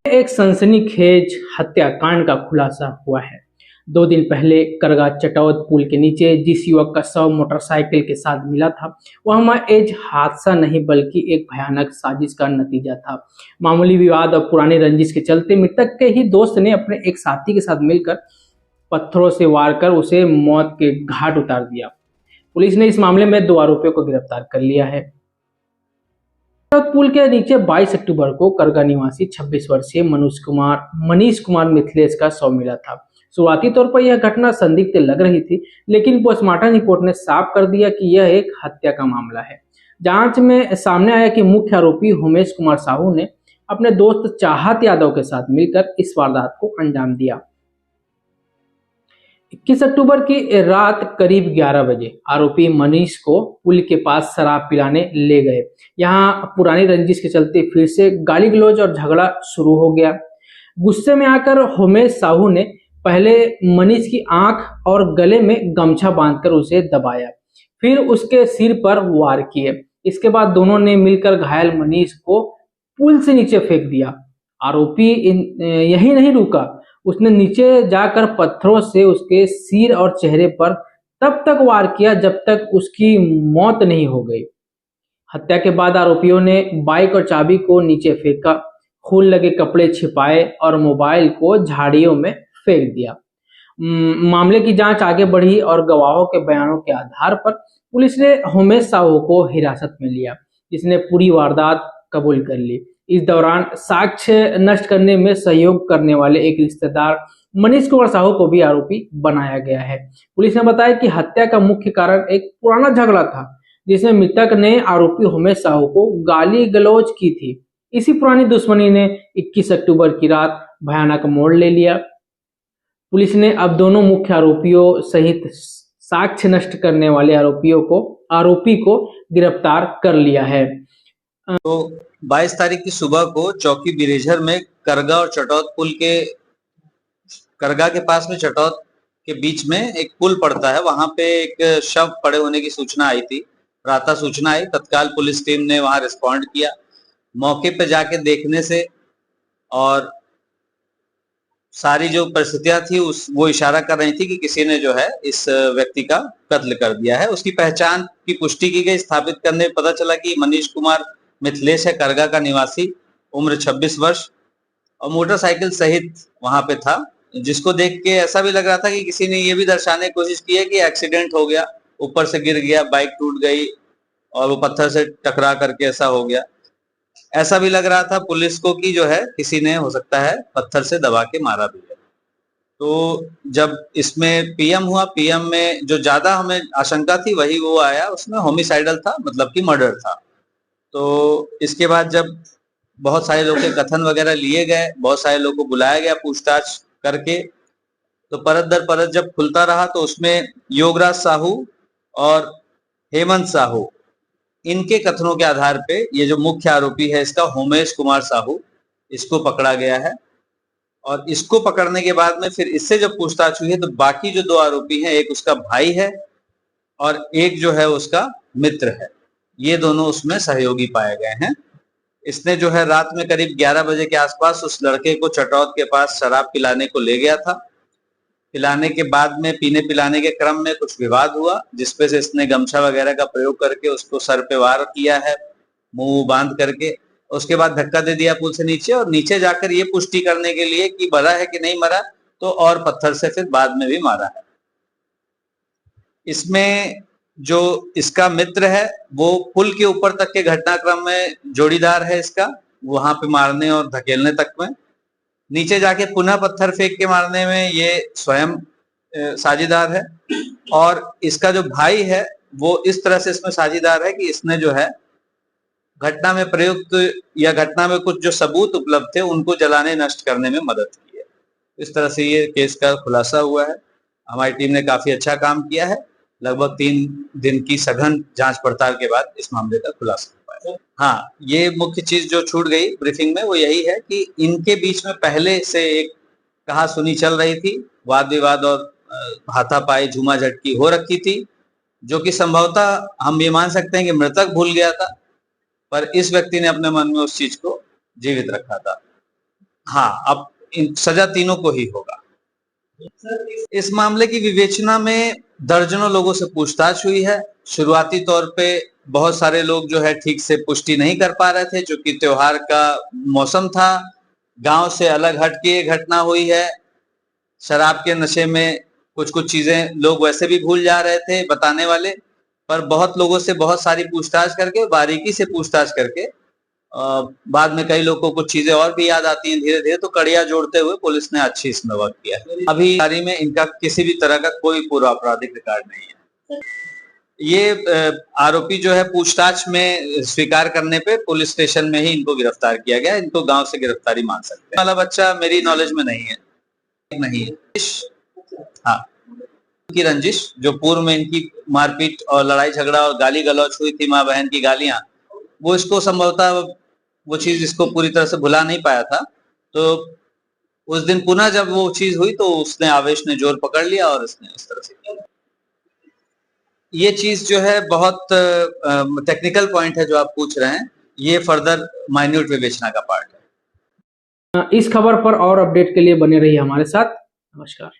एक सनसनीखेज हत्याकांड का खुलासा हुआ है। 2 दिन पहले करगा चटौत पुल के नीचे जिस युवक का शव मोटरसाइकिल के साथ मिला था, वह महज हादसा नहीं बल्कि एक भयानक साजिश का नतीजा था। मामूली विवाद और पुरानी रंजिश के चलते मृतक के ही दोस्त ने अपने एक साथी के साथ मिलकर पत्थरों से वार कर उसे मौत के घाट उतार दिया। पुलिस ने इस मामले में 2 आरोपियों को गिरफ्तार कर लिया है। पुल के नीचे 22 अक्टूबर को करगा निवासी 26 वर्षीय मनीष कुमार मिथिलेश का शव मिला था। शुरुआती तौर पर यह घटना संदिग्ध लग रही थी, लेकिन पोस्टमार्टम रिपोर्ट ने साफ कर दिया कि यह एक हत्या का मामला है। जांच में सामने आया कि मुख्य आरोपी उमेश कुमार साहू ने अपने दोस्त चाहत यादव के साथ मिलकर इस वारदात को अंजाम दिया। 21 अक्टूबर की रात करीब 11 बजे आरोपी मनीष को पुल के पास शराब पिलाने ले गए। यहाँ पुरानी रंजिश के चलते फिर से गाली गलौज और झगड़ा शुरू हो गया। गुस्से में आकर उमेश साहू ने पहले मनीष की आंख और गले में गमछा बांधकर उसे दबाया, फिर उसके सिर पर वार किए। इसके बाद दोनों ने मिलकर घायल मनीष को पुल से नीचे फेंक दिया। आरोपी यही नहीं रुका, उसने नीचे जाकर पत्थरों से उसके सिर और चेहरे पर तब तक वार किया जब तक उसकी मौत नहीं हो गई। हत्या के बाद आरोपियों ने बाइक और चाबी को नीचे फेंका, खून लगे कपड़े छिपाए और मोबाइल को झाड़ियों में फेंक दिया। मामले की जांच आगे बढ़ी और गवाहों के बयानों के आधार पर पुलिस ने उमेश साहू को हिरासत में लिया, जिसने पूरी वारदात कबूल कर ली। इस दौरान साक्ष्य नष्ट करने में सहयोग करने वाले एक रिश्तेदार मनीष कुमार साहू को भी आरोपी बनाया गया है। पुलिस ने बताया कि हत्या का मुख्य कारण एक पुराना झगड़ा था, जिसमें मृतक ने आरोपी उमेश साहू को गाली गलौज की थी। इसी पुरानी दुश्मनी ने 21 अक्टूबर की रात भयानक मोड़ ले लिया। पुलिस ने अब दोनों मुख्य आरोपियों सहित साक्ष्य नष्ट करने वाले आरोपी को गिरफ्तार कर लिया है। तो 22 तारीख की सुबह को चौकी बिरेझर में करगा और चटौत पुल के करगा के पास में चटौत के बीच में एक पुल पड़ता है, वहां पे एक शव पड़े होने की सूचना आई थी। प्रातः सूचना आई, तत्काल पुलिस टीम ने वहां रिस्पॉन्ड किया। मौके पे जाके देखने से और सारी जो परिस्थितियां थी वो इशारा कर रही थी कि किसी ने जो है इस व्यक्ति का कत्ल कर दिया है। उसकी पहचान की पुष्टि की गई। स्थापित करने में पता चला कि मनीष कुमार मिथिलेश है, करगा का निवासी, उम्र 26 वर्ष और मोटरसाइकिल सहित वहां पे था, जिसको देख के ऐसा भी लग रहा था कि किसी ने ये भी दर्शाने की कोशिश की है कि एक्सीडेंट हो गया, ऊपर से गिर गया, बाइक टूट गई और वो पत्थर से टकरा करके ऐसा हो गया। ऐसा भी लग रहा था पुलिस को कि जो है किसी ने हो सकता है पत्थर से दबा के मारा भी है। तो जब इसमें पीएम हुआ, पीएम में जो ज्यादा हमें आशंका थी वही वो आया, उसमें होमिसाइडल था, मतलब कि मर्डर था। तो इसके बाद जब बहुत सारे लोगों के कथन वगैरह लिए गए, बहुत सारे लोगों को बुलाया गया पूछताछ करके, तो परत दर परत जब खुलता रहा तो उसमें योगराज साहू और हेमंत साहू, इनके कथनों के आधार पे ये जो मुख्य आरोपी है इसका उमेश कुमार साहू, इसको पकड़ा गया है। और इसको पकड़ने के बाद में फिर इससे जब पूछताछ हुई है तो बाकी जो 2 आरोपी हैं, एक उसका भाई है और एक जो है उसका मित्र है, ये दोनों उसमें सहयोगी पाए गए हैं। इसने जो है रात में करीब 11 बजे के आसपास उस लड़के को चटौत के पास शराब पिलाने को ले गया था। पिलाने के बाद में पीने पिलाने के क्रम में कुछ विवाद हुआ, जिसपे से इसने गमछा वगैरह का प्रयोग करके उसको सर पे वार किया है, मुंह बांध करके। उसके बाद धक्का दे दिया पुल से नीचे, और नीचे जाकर ये पुष्टि करने के लिए कि मरा है कि नहीं मरा, तो और पत्थर से फिर बाद में भी मारा है। इसमें जो इसका मित्र है वो पुल के ऊपर तक के घटनाक्रम में जोड़ीदार है इसका, वहां पे मारने और धकेलने तक में। नीचे जाके पुनः पत्थर फेंक के मारने में ये स्वयं साझीदार है। और इसका जो भाई है वो इस तरह से इसमें साझीदार है कि इसने जो है घटना में प्रयुक्त या घटना में कुछ जो सबूत उपलब्ध थे उनको जलाने नष्ट करने में मदद की है। इस तरह से ये केस का खुलासा हुआ है। हमारी टीम ने काफी अच्छा काम किया है। लगभग 3 दिन की सघन जांच पड़ताल के बाद इस मामले का खुलासा हुआ है। हाँ, ये मुख्य चीज जो छूट गई ब्रीफिंग में वो यही है कि इनके बीच में पहले से एक कहा सुनी चल रही थी, वाद विवाद और हाथापाई झूमा झटकी हो रखी थी, जो कि संभवतः हम ये मान सकते हैं कि मृतक भूल गया था, पर इस व्यक्ति ने अपने मन में उस चीज को जीवित रखा था। हाँ, अब सजा तीनों को ही होगा। इस मामले की विवेचना में दर्जनों लोगों से पूछताछ हुई है। शुरुआती तौर पे बहुत सारे लोग जो है ठीक से पुष्टि नहीं कर पा रहे थे, क्योंकि त्योहार का मौसम था, गांव से अलग हट के घटना हुई है। शराब के नशे में कुछ-कुछ चीजें लोग वैसे भी भूल जा रहे थे बताने वाले, पर बहुत लोगों से बहुत सारी पूछताछ करके, बारीकी से पूछताछ करके बाद में कई लोगों को कुछ चीजें और भी याद आती हैं धीरे-धीरे, तो कड़ियाँ जोड़ते हुए पुलिस ने अच्छी इसमें वर्क किया है। अभी जारी में इनका किसी भी तरह का कोई पूर्व आपराधिक रिकॉर्ड नहीं है। ये आरोपी जो है पूछताछ में स्वीकार करने पे पुलिस स्टेशन में ही इनको गिरफ्तार किया गया। इनको गांव से गिरफ्तारी मान सकते हैं। वाला बच्चा मेरी नॉलेज में नहीं है, नहीं है। हाँ, की रंजिश जो पूर्व में इनकी मारपीट और लड़ाई झगड़ा और गाली गलौच हुई थी, माँ बहन की गालियां, वो इसको संभवतः वो चीज इसको पूरी तरह से भुला नहीं पाया था। तो उस दिन पुनः जब वो चीज हुई तो उसने आवेश ने जोर पकड़ लिया और इसने इस तरह से किया। ये चीज जो है बहुत टेक्निकल पॉइंट है जो आप पूछ रहे हैं, ये फर्दर माइन्यूट विवेचना का पार्ट है। इस खबर पर और अपडेट के लिए बने रहिए हमारे साथ। नमस्कार।